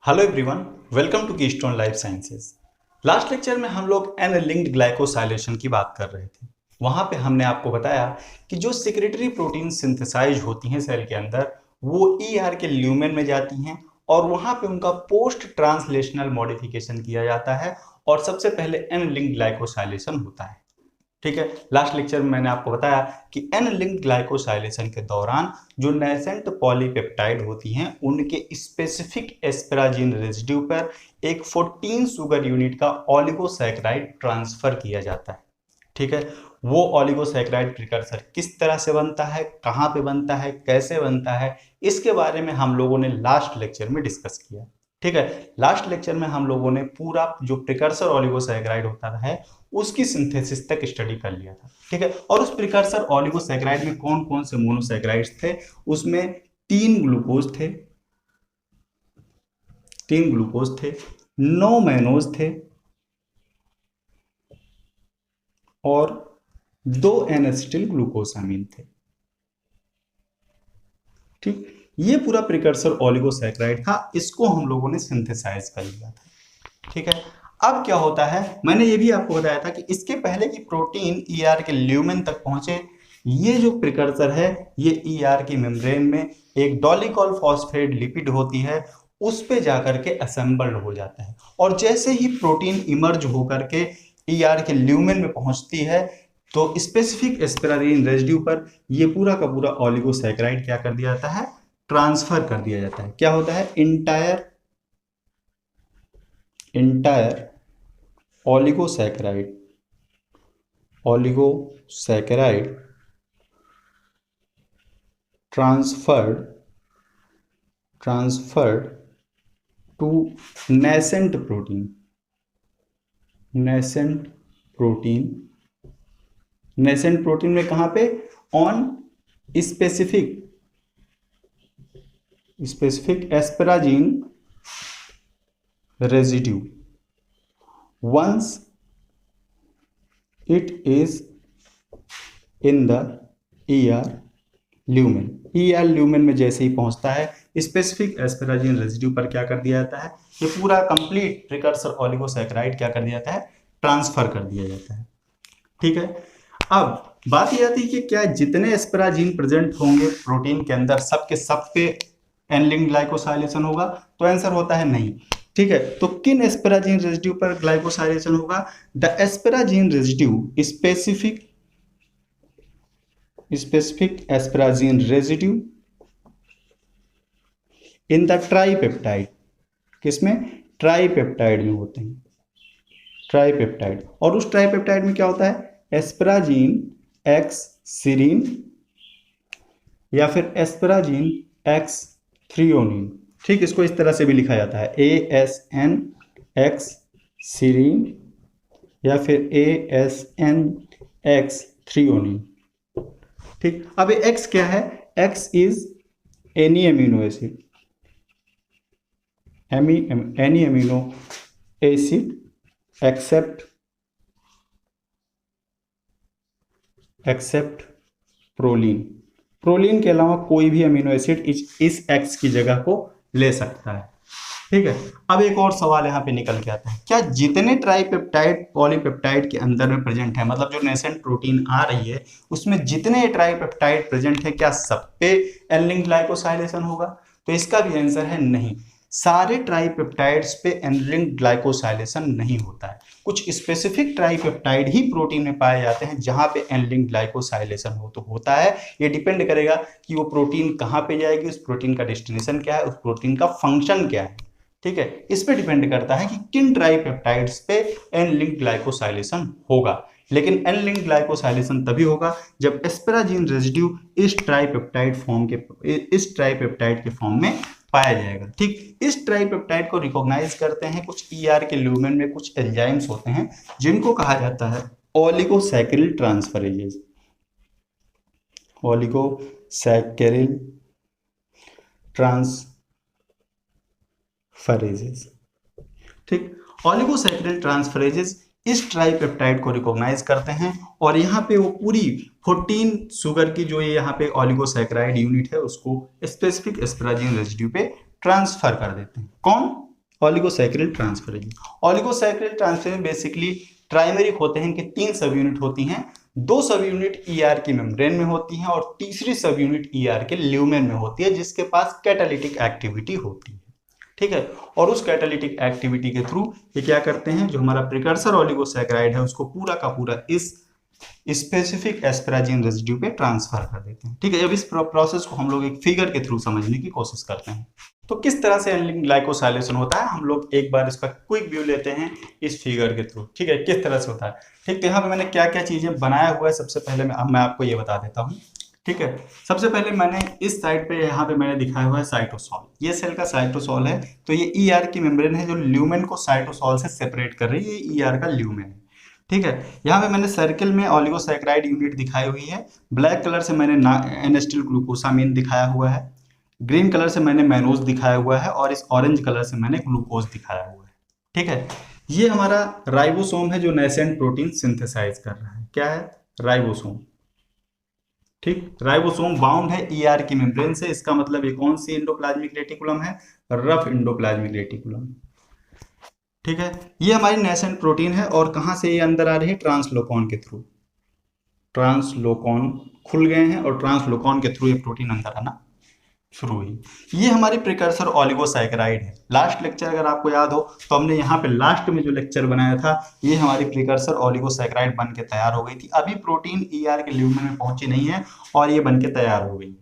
Hello everyone, welcome to Keystone Life Sciences. Last lecture में हम लोग एन लिंक्ड ग्लाइकोसाइलेशन की बात कर रहे थे। वहां पे हमने आपको बताया कि जो सिक्रेटरी प्रोटीन सिंथेसाइज होती हैं सेल के अंदर, वो ईआर के ल्यूमेन में जाती हैं और वहां पे उनका पोस्ट ट्रांसलेशनल मॉडिफिकेशन किया जाता है और सबसे पहले एन लिंक्ड ग्लाइकोसाइलेशन होता है। ठीक है, लास्ट लेक्चर में मैंने आपको बताया कि एन लिंक्ड ग्लाइकोसाइलेशन के दौरान जो नेसेंट पॉलीपेप्टाइड होती हैं उनके स्पेसिफिक एस्पेराजीन रेजिड्यू पर एक 14 शुगर यूनिट का ओलिगोसैकेराइड ट्रांसफर किया जाता है। ठीक है, वो ओलिगोसैकेराइड प्रिकर्सर किस तरह से बनता है, कहाँ पे बनता है, कैसे बनता है, इसके बारे में हम लोगों ने लास्ट लेक्चर में डिस्कस किया। ठीक है, लास्ट लेक्चर में हम लोगों ने पूरा जो प्रिकर्सर ओलिगोसैकेराइड होता है उसकी सिंथेसिस तक स्टडी कर लिया था। ठीक है, और उस प्रिकर्सर ओलिगोसैकेराइड में कौन कौन से मोनोसैकेराइड्स थे, उसमें तीन ग्लूकोज थे, 9 मैनोज थे और 2 एनएसिटिल ग्लूकोसामीन थे। ठीक, ये पूरा प्रिकर्सर ओलिगोसैकेराइड था, इसको हम लोगों ने सिंथेसाइज कर लिया था। ठीक है, अब क्या होता है, मैंने ये भी आपको बताया था कि इसके पहले की प्रोटीन ईआर के ल्यूमेन तक पहुंचे, ये जो प्रिकर्सर है ये ईआर की मेम्ब्रेन में एक डोलिकॉल फॉस्फेट लिपिड होती है, उस पे जाकर के असेंबल्ड हो जाता है और जैसे ही प्रोटीन इमर्ज होकर के ईआर के ल्यूमेन में पहुंचती है तो स्पेसिफिक एस्पेराजीन रेजिड्यू पर ये पूरा का पूरा ओलिगोसैकेराइड क्या कर दिया जाता है, ट्रांसफर कर दिया जाता है। क्या होता है, entire oligosaccharide transferred to nascent protein में कहां पे, on specific asparagine residue once it is in the ER lumen में जैसे ही पहुंचता है स्पेसिफिक एस्पेराजीन रेजिड्यू पर क्या कर दिया जाता है, ये पूरा कंप्लीट प्रिकर्सर ओलिगोसैकेराइड क्या कर दिया जाता है, ट्रांसफर कर दिया जाता है। ठीक है, अब बात यह आती है कि क्या जितने एस्पेराजीन प्रेजेंट होंगे प्रोटीन के अंदर सब के सब पे एन लिंक्ड ग्लाइकोसाइलेशन होगा, तो आंसर होता है नहीं। ठीक है, तो किन एस्पेराजीन रेजिड्यू पर ग्लाइकोसाइलेशन होगा, the asparagine residue specific asparagine residue in the tripeptide, किसमें, ट्राइपेप्टाइड में होते हैं, ट्राइपेप्टाइड। और उस ट्राइपेप्टाइड में क्या होता है, एस्पेराजीन एक्स सीरीन या फिर एस्पेराजीन एक्स थ्रियोनिन। ठीक, इसको इस तरह से भी लिखा जाता है, ASN एक्स सीरीन या फिर ASN एक्स थ्रियोनिन। ठीक, अब एक्स क्या है, x is any amino acid, any amino acid except proline के अलावा कोई भी अमीनो एसिड इस एक्स की जगह को ले सकता है। ठीक है, अब एक और सवाल यहाँ पे निकल के आता है, क्या जितने ट्राइपेप्टाइड पॉलीपेप्टाइड के अंदर में प्रेजेंट है, मतलब जो नेसेंट प्रोटीन आ रही है उसमें जितने ट्राइपेप्टाइड प्रेजेंट है, क्या सब पे एन लिंक्ड ग्लाइकोसाइलेशन होगा, तो इसका भी आंसर है नहीं। सारे ट्राइपेप्टाइड्स पे एन लिंक्ड ग्लाइकोसाइलेशन नहीं होता है, कुछ स्पेसिफिक ट्राइपेप्टाइड ही प्रोटीन में पाए जाते हैं जहां पे एन लिंक्ड ग्लाइकोसाइलेशन होता है। ये डिपेंड करेगा कि वो प्रोटीन कहां पे जाएगी, उस प्रोटीन का डेस्टिनेशन क्या है, उस प्रोटीन का फंक्शन क्या है। ठीक है, इस पे डिपेंड करता है कि किन ट्राइपेप्टाइड्स पे एन लिंक्ड ग्लाइकोसाइलेशन होगा। लेकिन एन लिंक्ड ग्लाइकोसाइलेशन तभी होगा जब एस्पेराजीन रेजिड्यू इस ट्राइपेप्टाइड के फॉर्म में पाया जाएगा। ठीक, इस ट्राइपेप्टाइड को रिकॉग्नाइज करते हैं कुछ ईआर के ल्यूमेन में कुछ एंजाइम्स होते हैं जिनको कहा जाता है ओलिगोसैकेरिल ट्रांसफरेजेस। ठीक, ओलिगोसैकेरिल ट्रांसफरेजेस इस ट्राइपेप्टाइड को रिकॉग्नाइज करते हैं और यहाँ पे वो पूरी 14 शुगर की जो ये यहाँ पे ओलिगोसैकेराइड यूनिट है उसको स्पेसिफिक एस्पेराजीन रेजिड्यू पे ट्रांसफर कर देते हैं। कौन, oligosaccharide transferase. Oligosaccharide transferase basically trimeric होते हैं कि 3 सब यूनिट होती हैं, 2 सब यूनिट ईआर की मेम्ब्रेन में होती हैं और तीसरी सब यूनिट ईआर के ल्यूमेन में होती है, जिसके पास कैटालिटिक एक्टिविटी होती है। ठीक है, और उस कैटालिटिक एक्टिविटी के थ्रू ये क्या करते हैं, जो हमारा प्रिकर्सर ओलिगोसैकेराइड है उसको पूरा का पूरा इस स्पेसिफिक एस्पैरागिन रेसिड्यू पे ट्रांसफर कर देते हैं। ठीक है, अब इस प्रोसेस को हम लोग एक फिगर के थ्रू समझने की कोशिश करते हैं। तो किस तरह से एनिलिन ग्लाइकोसाइलेशन होता है, हम लोग एक बार इसका क्विक व्यू लेते हैं इस फिगर के थ्रू। ठीक है, किस तरह से होता है। ठीक, तो यहाँ पे मैंने क्या क्या चीजें बनाया हुआ है, सबसे पहले मैं आपको ये बता देता हूँ। ठीक है, सबसे पहले मैंने इस साइड पे यहाँ पे मैंने दिखाया हुआ है साइटोसॉल। ये सेल का साइटोसॉल है, तो ये ईआर की मेम्ब्रेन है जो ल्यूमेन को साइटोसॉल से सेपरेट कर रही है, ये ईआर का ल्यूमेन है। ठीक है, यहाँ पे मैंने सर्किल में ओलिगोसैकेराइड यूनिट दिखाई हुई है, ब्लैक कलर से मैंने एन-एसिटिल ग्लूकोसामीन दिखाया हुआ है, ग्रीन कलर से मैंने मैनोज दिखाया हुआ है और इस ऑरेंज कलर से मैंने ग्लूकोज दिखाया हुआ है। ठीक है, ये हमारा राइबोसोम है जो नेसेंट प्रोटीन सिंथेसाइज कर रहा है। क्या है, राइबोसोम। ठीक, राइबोसोम बाउंड है ईआर की मेम्ब्रेन से, इसका मतलब ये कौन सी एंडोप्लाज्मिक रेटिकुलम है, रफ एंडोप्लाज्मिक रेटिकुलम। ठीक है, ये हमारी नेसेंट प्रोटीन है और कहां से ये अंदर आ रही है, ट्रांसलोकॉन के थ्रू। ट्रांसलोकॉन खुल गए हैं और ट्रांसलोकॉन के थ्रू ये प्रोटीन अंदर आना शुरू हुई। ये हमारी प्रिकर्सर ओलिगोसैकेराइड है। लास्ट लेक्चर अगर आपको याद हो तो हमने यहाँ पे लास्ट में जो लेक्चर बनाया था, ये हमारी प्रिकर्सर ओलिगोसैकेराइड बन के तैयार हो गई थी। अभी प्रोटीन ईआर के ल्यूमेन में पहुंची नहीं है और ये बन के तैयार हो गई है।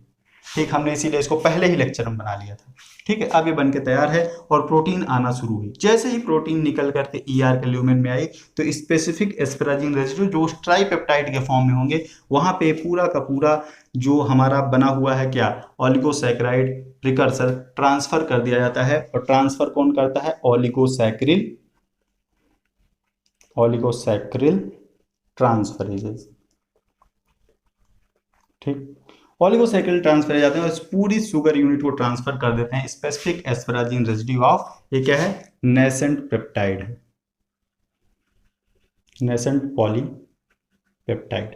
ठीक, हमने इसीलिए इसको पहले ही लेक्चर में बना लिया था। ठीक है, अब ये बन के तैयार है और प्रोटीन आना शुरू हुई। जैसे ही प्रोटीन निकल करके ईआर के ल्यूमेन में आई तो स्पेसिफिक एस्पैरागिन रेसिड्यू जो ट्राइपेप्टाइड के फॉर्म में होंगे, वहां पे पूरा का पूरा जो हमारा बना हुआ है क्या, ओलिगोसैकेराइड प्रिकर्सर ट्रांसफर कर दिया जाता है। और ट्रांसफर कौन करता है, ओलिगोसैकेरिल ट्रांसफरेजेस। ठीक, ओलिगोसैकेराइड ट्रांसफर जाते हैं और इस पूरी शुगर यूनिट को ट्रांसफर कर देते हैं स्पेसिफिक एस्पैरागिन रेसिड्यू ऑफ, ये क्या है, नेसेंट पेप्टाइड है, नेसेंट पॉलीपेप्टाइड।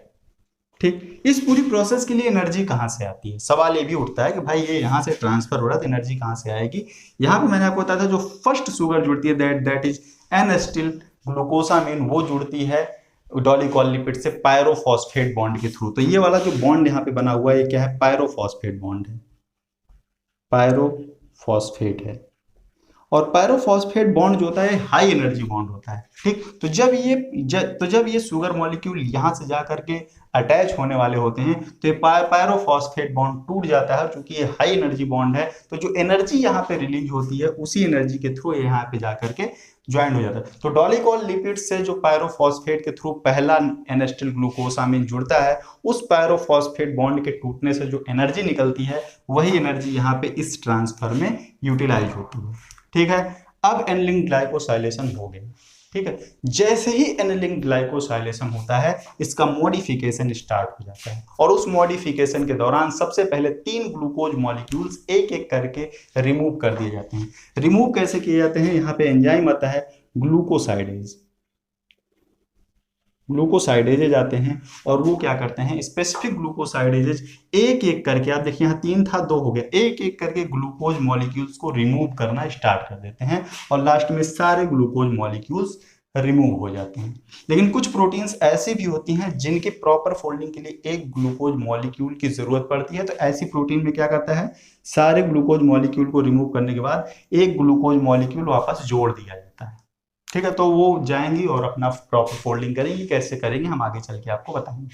ठीक, इस पूरी प्रोसेस के लिए एनर्जी कहाँ से आती है, सवाल ये भी उठता है कि भाई ये यहाँ से ट्रांसफर हो रहा है तो एनर्जी कहाँ से आएगी। यहाँ पे मैंने आपको बताया था जो फर्स्ट शुगर जुड़ती है दैट इज एन-एसिटिल ग्लूकोसामीन, वो जुड़ती है डॉलीकॉल लिपिड से पायरोफॉस्फेट बॉन्ड के थ्रू। तो ये वाला जो बॉन्ड यहाँ पे बना हुआ है ये क्या है, पायरोफॉस्फेट बॉन्ड है, पायरोफॉस्फेट है। और पायरोफॉस्फेट बॉन्ड जो होता है हाई एनर्जी बॉन्ड होता है। ठीक, तो जब ये शुगर मॉलिक्यूल यहाँ से जा करके अटैच होने वाले होते हैं तो ये पायरोफॉस्फेट बॉन्ड टूट जाता है, क्योंकि ये हाई एनर्जी बॉन्ड है। तो जो एनर्जी यहाँ पे रिलीज होती है उसी एनर्जी के थ्रू ये यहाँ पे जा करके ज्वाइन हो जाता है। तो डॉलीकॉल लिपिड से जो पायरोफॉस्फेट के थ्रू पहला एन-एसिटिल ग्लूकोसामीन जुड़ता है, उस पायरोफॉस्फेट बॉन्ड के टूटने से जो एनर्जी निकलती है वही एनर्जी यहाँ पे इस ट्रांसफर में यूटिलाइज होती है। ठीक है, अब एनिलिन ग्लाइकोसाइलेशन हो गया। ठीक है, जैसे ही एनिलिन ग्लाइकोसाइलेशन होता है इसका मॉडिफिकेशन स्टार्ट हो जाता है और उस मॉडिफिकेशन के दौरान सबसे पहले 3 ग्लूकोज मॉलिक्यूल्स एक एक करके रिमूव कर दिए जाते हैं। रिमूव कैसे किए जाते हैं, यहाँ पे एंजाइम आता है ग्लूकोसाइडेज आते हैं और वो क्या करते हैं, स्पेसिफिक ग्लूकोसाइडेज एक एक करके, आप देखिए यहाँ 3 था 2 हो गया, एक एक करके ग्लूकोज मॉलिक्यूल्स को रिमूव करना स्टार्ट कर देते हैं और लास्ट में सारे ग्लूकोज मॉलिक्यूल्स रिमूव हो जाते हैं। लेकिन कुछ प्रोटीन्स ऐसी भी होती हैं जिनके प्रॉपर फोल्डिंग के लिए एक ग्लूकोज मॉलिक्यूल की जरूरत पड़ती है। तो ऐसी प्रोटीन में क्या करता है, सारे ग्लूकोज मॉलिक्यूल को रिमूव करने के बाद एक ग्लूकोज मॉलिक्यूल वापस जोड़ दिया जाता है। ठीक है, तो वो जाएंगी और अपना प्रॉपर फोल्डिंग करेंगी। कैसे करेंगे हम आगे चल के आपको बताएंगे।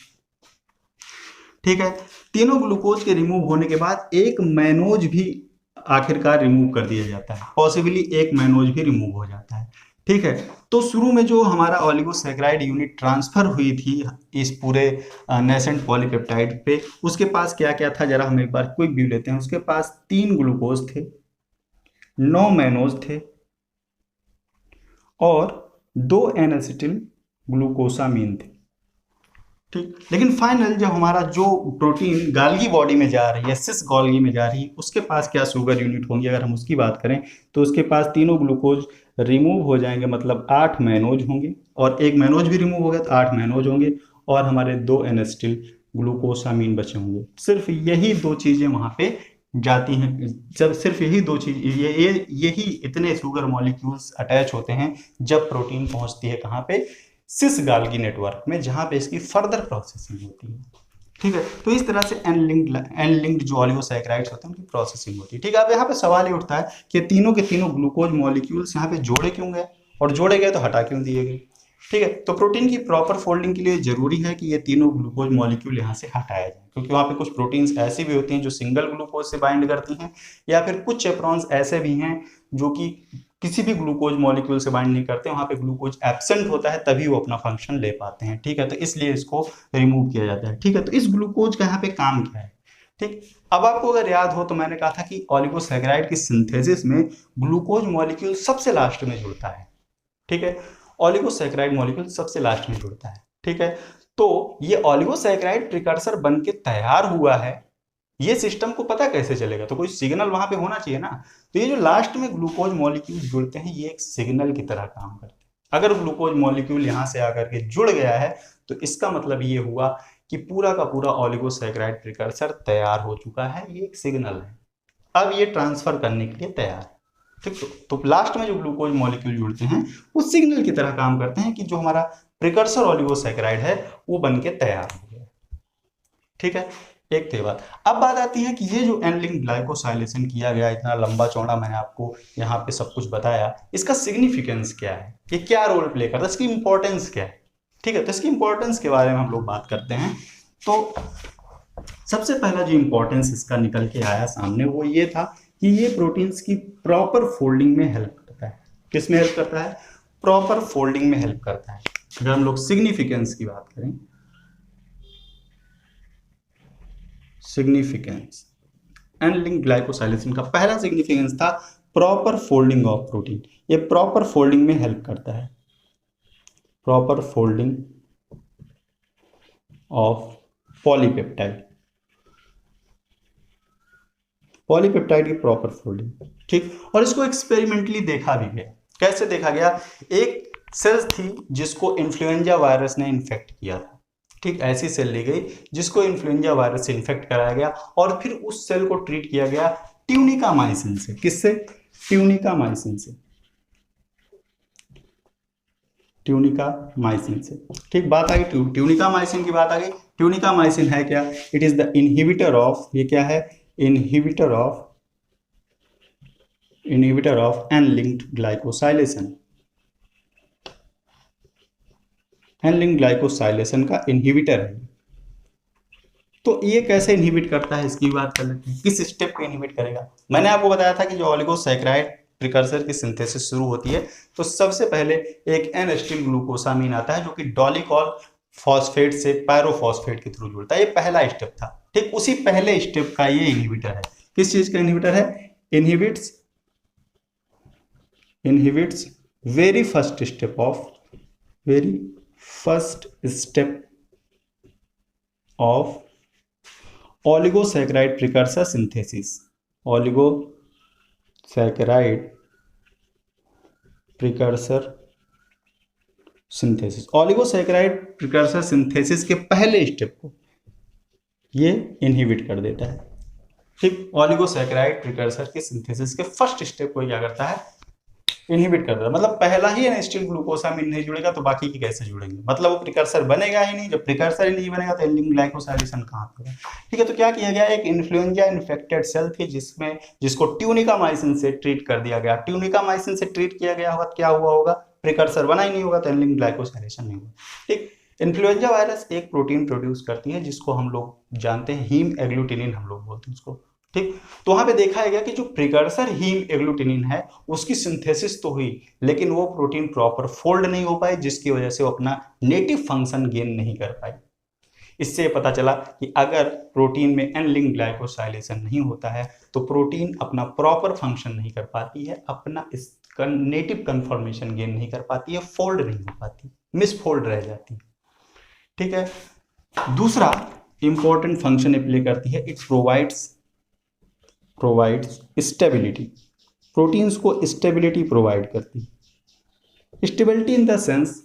ठीक है, तीनों ग्लूकोज के रिमूव होने के बाद एक मैनोज भी आखिरकार रिमूव कर दिया जाता है, पॉसिबली एक मैनोज भी रिमूव हो जाता है। ठीक है, तो शुरू में जो हमारा ओलिगोसैकेराइड यूनिट ट्रांसफर हुई थी इस पूरे नेसेंट पॉलीपेप्टाइड पे, उसके पास क्या क्या था जरा हम एक बार क्विक व्यू लेते हैं। उसके पास 3 ग्लूकोज थे, 9 मैनोज थे और 2 एन-एसिटिल ग्लूकोसामीन थे। ठीक, लेकिन फाइनल जब हमारा जो प्रोटीन गाल्गी बॉडी में जा रही है, सिस गोल्गी में जा रही है, उसके पास क्या शुगर यूनिट होंगी, अगर हम उसकी बात करें तो उसके पास तीनों ग्लूकोज रिमूव हो जाएंगे, मतलब 8 मैनोज होंगे और एक मैनोज भी रिमूव हो गया तो 8 मैनोज होंगे और हमारे 2 एन-एसिटिल ग्लूकोसामीन बचे होंगे। सिर्फ यही 2 चीजें वहां पे जाती हैं, जब सिर्फ यही दो चीज यही इतने शुगर मॉलिक्यूल्स अटैच होते हैं जब प्रोटीन पहुंचती है कहाँ पे, सिस गाल्गी नेटवर्क में, जहां पे इसकी फर्दर प्रोसेसिंग होती है। ठीक है, तो इस तरह से एन लिंक्ड जो ऑलिगोसैकेराइड्स होते हैं उनकी प्रोसेसिंग होती है। ठीक है, अब यहाँ पे सवाल ये उठता है कि तीनों के तीनों ग्लूकोज मॉलिक्यूल्स यहाँ पे जोड़े क्यों गए, और जोड़े गए तो हटा क्यों दिए गए। ठीक है, तो प्रोटीन की प्रॉपर फोल्डिंग के लिए जरूरी है कि ये तीनों ग्लूकोज मॉलिक्यूल यहाँ से हटाया जाए, क्योंकि वहाँ पे कुछ प्रोटीन्स ऐसी भी होती हैं जो सिंगल ग्लूकोज से बाइंड करती हैं, या फिर कुछ चेप्रॉन्स ऐसे भी हैं जो कि किसी भी ग्लूकोज मॉलिक्यूल से बाइंड नहीं करते, वहाँ पे ग्लूकोज एब्सेंट होता है तभी वो अपना फंक्शन ले पाते हैं। ठीक है, तो इसलिए इसको रिमूव किया जाता है। ठीक है, तो इस ग्लूकोज का यहाँ पे काम क्या है। ठीक, अब आपको अगर याद हो तो मैंने कहा था कि ऑलिगोसैकेराइड की सिंथेसिस में ग्लूकोज मॉलिक्यूल सबसे लास्ट में जुड़ता है। ठीक है, ऑलिगोसैकेराइड मॉलिक्यूल सबसे लास्ट में जुड़ता है। ठीक है, तो ये ऑलिगोसैकेराइड प्रिकर्सर बन के तैयार हुआ है, ये सिस्टम को पता कैसे चलेगा, तो कोई सिग्नल वहां पे होना चाहिए ना। तो ये जो लास्ट में ग्लूकोज मॉलिक्यूल जुड़ते हैं ये एक सिग्नल की तरह काम करते हैं। अगर ग्लूकोज मॉलिक्यूल यहां से आकर के जुड़ गया है तो इसका मतलब ये हुआ कि पूरा का पूरा ऑलिगोसैकेराइड प्रिकर्सर तैयार हो चुका है, ये एक सिग्नल है। अब ये ट्रांसफर करने के लिए तैयार है। ठीक, तो लास्ट में जो ग्लूकोज मॉलिक्यूल जुड़ते हैं वो सिग्नल की तरह काम करते हैं कि जो हमारा प्रिकर्सर ऑलिगोसैकेराइड है वो बन के तैयार हो गया। ठीक है, एक तो बात। अब बात आती है कि ये जो एन लिंक ग्लाइकोसाइलेशन किया गया, इतना लंबा चौड़ा मैंने आपको यहाँ पे सब कुछ बताया, इसका सिग्निफिकेंस क्या है, ये क्या रोल प्ले करता है, इसकी इंपॉर्टेंस क्या है। ठीक है, तो इसकी इंपॉर्टेंस के बारे में हम लोग बात करते हैं। तो सबसे पहला जो इंपॉर्टेंस इसका निकल के आया सामने वो ये था कि ये प्रोटीन्स की प्रॉपर फोल्डिंग में हेल्प करता है। किस में हेल्प करता है, प्रॉपर फोल्डिंग में हेल्प करता है। अगर हम लोग सिग्निफिकेंस की बात करें, सिग्निफिकेंस एन लिंक ग्लाइकोसाइलेशन का पहला सिग्निफिकेंस था प्रॉपर फोल्डिंग ऑफ प्रोटीन। ये प्रॉपर फोल्डिंग में हेल्प करता है, proper folding of polypeptide, polypeptide की प्रॉपर फोल्डिंग। ठीक, और इसको एक्सपेरिमेंटली देखा भी गया। कैसे देखा गया, एक सेल्स थी जिसको इन्फ्लुएंजा वायरस ने इन्फेक्ट किया था। ठीक, ऐसी सेल ली गई जिसको इन्फ्लुएंजा वायरस से इन्फेक्ट कराया गया और फिर उस सेल को ट्रीट किया गया ट्यूनिकामाइसिन से। किससे, ट्यूनिकामाइसिन से, ट्यूनिकामाइसिन से। ठीक, बात आ गई ट्यूनिकामाइसिन की, बात आ गई। ट्यूनिकामाइसिन है क्या, it is the inhibitor of, ये क्या है, inhibitor of N linked glycosylation, N linked glycosylation का इनहिबिटर है। तो ये कैसे इनहिबिट करता है इसकी बात कर लेते हैं, किस स्टेप पे इनहिबिट करेगा। मैंने आपको बताया था कि जो ऑलिगोसैकेराइड प्रिकर्सर की सिंथेसिस शुरू होती है तो सबसे पहले एक एन एसिटिल ग्लूकोसामीन आता है जो कि डॉलिकॉल फॉस्फेट से पायरोफॉस्फेट के थ्रू जुड़ता है। ये पहला स्टेप था। ठीक, उसी पहले स्टेप का ये इनहिबिटर है। किस चीज का इनहिबिटर है, inhibits very first step of oligosaccharide precursor synthesis, oligosaccharide precursor synthesis, oligosaccharide precursor synthesis के पहले स्टेप को ये इनहिबिट कर देता है। ठीक, ऑलिगोसैकेराइड प्रिकर्सर के सिंथेसिस के फर्स्ट स्टेप को क्या करता है, इनहिबिट कर देता है। मतलब पहला ही एसिटिल ग्लूकोसामीन नहीं जुड़ेगा तो बाकी की कैसे जुड़ेंगे, मतलब वो प्रिकर्सर बनेगा ही नहीं। जब प्रिकर्सर ही नहीं बनेगा तो एन लिंक ग्लाइकोसाइलेशन कहाँ पे होगा। ठीक है, तो क्या किया गया, एक इन्फ्लुएंजा इन्फेक्टेड सेल थी जिसको ट्यूनिकामाइसिन से ट्रीट कर दिया गया। ट्यूनिकामाइसिन से ट्रीट किया गया होगा, क्या हुआ होगा, प्रिकर्सर बना ही नहीं होगा तो एन लिंक ग्लाइकोसाइलेशन नहीं होगा। ठीक, इन्फ्लुएंजा वायरस एक प्रोटीन प्रोड्यूस करती है जिसको हम लोग जानते हैं हीम एग्लूटिनिन, हम लोग बोलते हैं उसको। ठीक, तो वहां पे देखा गया कि जो प्रिकर्सर हीम एग्लूटिनिन है उसकी सिंथेसिस तो हुई लेकिन वो प्रोटीन प्रॉपर फोल्ड नहीं हो पाई, जिसकी वजह से वो अपना नेटिव फंक्शन गेन नहीं कर पाई। इससे पता चला कि अगर प्रोटीन में एन लिंक ग्लाइकोसाइलेशन नहीं होता है तो प्रोटीन अपना प्रॉपर फंक्शन नहीं कर पाती है, अपना नेटिव कन्फर्मेशन गेन नहीं कर पाती है, फोल्ड नहीं हो पाती, मिसफोल्ड रह जाती है। ठीक है, दूसरा इंपॉर्टेंट फंक्शन ये प्ले करती है, इट प्रोवाइड्स स्टेबिलिटी, प्रोटीन्स को स्टेबिलिटी प्रोवाइड करती है। Stability in the sense,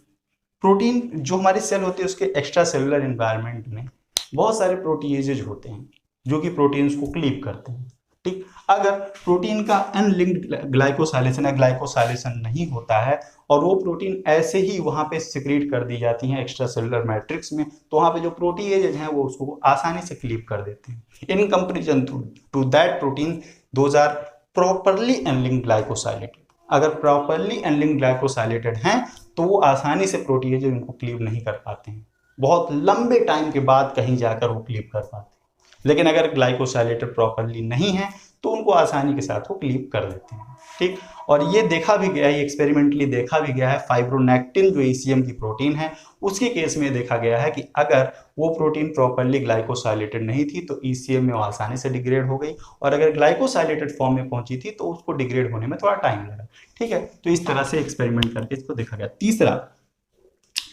protein जो हमारी सेल होती है उसके एक्स्ट्रा सेलुलर एनवायरनमेंट में बहुत सारे प्रोटीएजेज होते हैं जो कि प्रोटीन्स को क्लीव करते हैं। ठीक, अगर प्रोटीन का अनलिंक्ड ग्लाइकोसाइलेशन या ग्लाइकोसाइलेशन नहीं होता है और वो प्रोटीन ऐसे ही वहां पे सिक्रीट कर दी जाती हैं एक्स्ट्रा सेलुलर मैट्रिक्स में, तो वहां पे जो प्रोटीएजेज हैं वो उसको आसानी से क्लीव कर देते हैं in comparison to that protein those are properly unlinked glycosylated. अगर प्रॉपरली अनलिंक्ड ग्लाइकोसाइलेटेड हैं तो वो आसानी से प्रोटीएजेज उनको क्लीव नहीं कर पाते हैं, बहुत लंबे टाइम के बाद कहीं जाकर वो क्लीव कर पाते हैं। लेकिन अगर ग्लाइकोसाइलेटेड प्रॉपरली नहीं है तो उनको आसानी के साथ वो क्लीव कर देते हैं। ठीक, और ये देखा भी गया है, एक्सपेरिमेंटली देखा भी गया है, फाइब्रोनेक्टिन जो ईसीएम की प्रोटीन है उसके केस में देखा गया है कि अगर वो प्रोटीन प्रॉपरली ग्लाइकोसाइलेटेड नहीं थी तो ईसीएम में वो आसानी से डिग्रेड हो गई, और अगर ग्लाइकोसाइलेटेड फॉर्म में पहुंची थी तो उसको डिग्रेड होने में थोड़ा टाइम लगा। ठीक है, तो इस तरह से एक्सपेरिमेंट करके इसको देखा गया। तीसरा,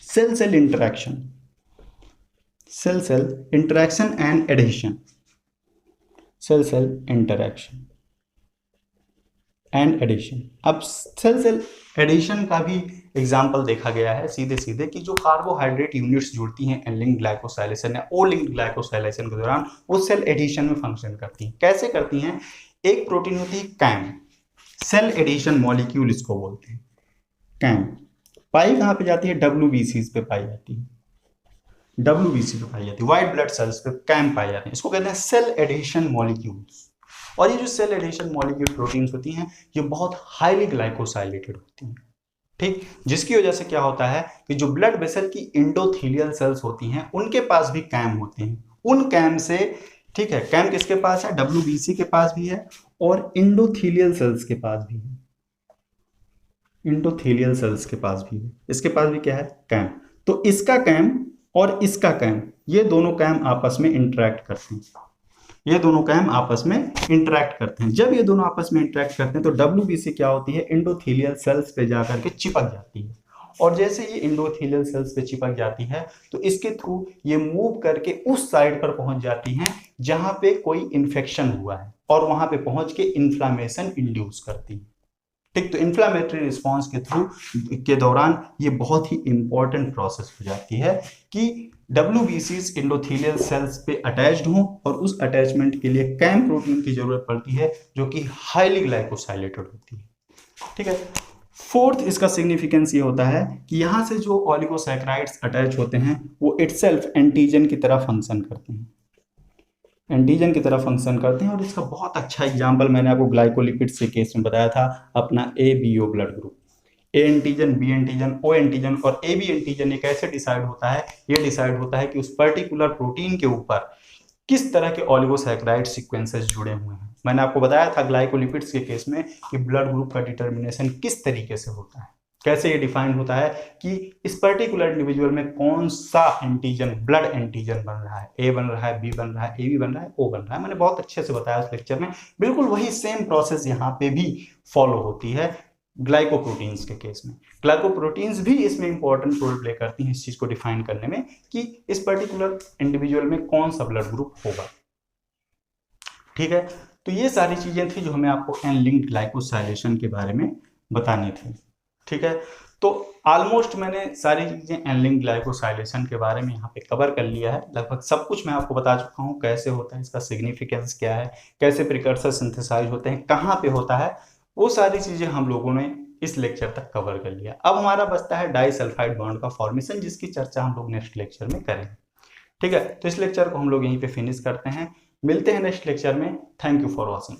cell cell interaction, cell cell interaction and adhesion, cell cell interaction and addition. अब सेल सेल एडिशन का भी एग्जांपल देखा गया है सीधे सीधे कि जो कार्बोहाइड्रेट यूनिट्स जुड़ती हैं एन-लिंक्ड ग्लाइकोसाइलेशन या ओ-लिंक्ड ग्लाइकोसाइलेशन के दौरान वो सेल एडिशन में फंक्शन करती हैं। कैसे करती हैं? एक प्रोटीन होती है कैम, सेल एडिशन मॉलिक्यूल इसको बोलते हैं कैम, पाई कहाँ पे जाती है? WBC पे पाई जाती है, WBC पे पाई जाती है, व्हाइट ब्लड सेल्स पे कैम पाई जाती है, इसको कहते हैं सेल एडिशन मॉलिक्यूल्स। और ये जो सेल एडिशन मॉलिक्यूल प्रोटीन्स होती हैं ये बहुत हाईली ग्लाइकोसाइलेटेड होती हैं। ठीक, जिसकी वजह से क्या होता है कि जो ब्लड वेसल की इंडोथीलियल सेल्स होती हैं उनके पास भी कैम होते हैं, उन कैम से, ठीक है, कैम किसके पास है? WBC के पास भी है और इंडोथीलियल सेल्स के पास भी है, इंडोथीलियल सेल्स के पास भी है, इसके पास भी क्या है? कैम। तो इसका कैम और इसका कैम, ये दोनों कैम आपस में इंटरेक्ट करते हैं, ये दोनों कैम आपस में इंटरेक्ट करते हैं। जब ये दोनों आपस में इंटरेक्ट करते हैं तो WBC क्या होती है? इंडोथीलियल सेल्स पे जाकर के चिपक जाती है, और जैसे ये इंडोथीलियल सेल्स पे चिपक जाती है तो इसके थ्रू ये मूव करके उस साइड पर पहुंच जाती हैं जहां पे कोई इन्फेक्शन हुआ है और वहां पे पहुंच के इन्फ्लामेशन इंड्यूस करती है। ठीक, तो इन्फ्लामेटरी रिस्पॉन्स के थ्रू के दौरान ये बहुत ही इंपॉर्टेंट प्रोसेस हो जाती है कि WBCs इंडोथीलियल सेल्स पे अटैच्ड हों और उस अटैचमेंट के लिए कैम प्रोटीन की जरूरत पड़ती है जो कि हाईली ग्लाइकोसाइलेटेड होती है। ठीक है, फोर्थ इसका सिग्निफिकेंस ये होता है कि यहां से जो ओलिगोसैकेराइड्स अटैच होते हैं वो इटसेल्फ एंटीजन की तरह फंक्शन करते हैं, एंटीजन की तरह फंक्शन करते हैं। और इसका बहुत अच्छा एग्जाम्पल मैंने आपको ग्लाइकोलिपिड्स के केस में बताया था, अपना ABO blood group. A antigen, B antigen, O antigen और AB एंटीजन ये कैसे डिसाइड होता है? ये डिसाइड होता है कि उस पर्टिकुलर प्रोटीन के ऊपर किस तरह के ओलिगोसैकेराइड सीक्वेंसेस जुड़े हुए हैं। मैंने आपको बताया था ग्लाइकोलिपिड्स के केस में कि ब्लड ग्रुप का डिटर्मिनेशन किस तरीके से होता है, कैसे ये डिफाइन होता है कि इस पर्टिकुलर इंडिविजुअल में कौन सा एंटीजन, ब्लड एंटीजन बन रहा है, A बन रहा है, B बन रहा है, AB बन रहा है, O बन रहा है। मैंने बहुत अच्छे से बताया उस लेक्चर में। बिल्कुल वही सेम प्रोसेस यहाँ पे भी फॉलो होती है ग्लाइकोप्रोटीन्स के केस में। ग्लाइकोप्रोटीन्स भी इसमें इंपॉर्टेंट रोल प्ले करती हैं इस चीज को डिफाइन करने में कि इस पर्टिकुलर इंडिविजुअल में कौन सा ब्लड ग्रुप होगा। ठीक है, तो ये सारी चीजें थी जो हमें आपको एन-लिंक्ड ग्लाइकोसाइलेशन के बारे में बतानी थी। ठीक है, तो ऑलमोस्ट मैंने सारी चीजें एन-लिंक्ड ग्लाइकोसाइलेशन के बारे में यहाँ पे कवर कर लिया है। लगभग सब कुछ मैं आपको बता चुका हूँ, कैसे होता है, इसका सिग्निफिकेंस क्या है, कैसे प्रिकर्सर सिंथेसाइज होते हैं, कहाँ पे होता है, वो सारी चीजें हम लोगों ने इस लेक्चर तक कवर कर लिया। अब हमारा बचता है डाइसल्फाइड बॉन्ड का फॉर्मेशन, जिसकी चर्चा हम लोग नेक्स्ट लेक्चर में करेंगे। ठीक है, तो इस लेक्चर को हम लोग यहीं पे फिनिश करते हैं, मिलते हैं नेक्स्ट लेक्चर में। Thank you for watching.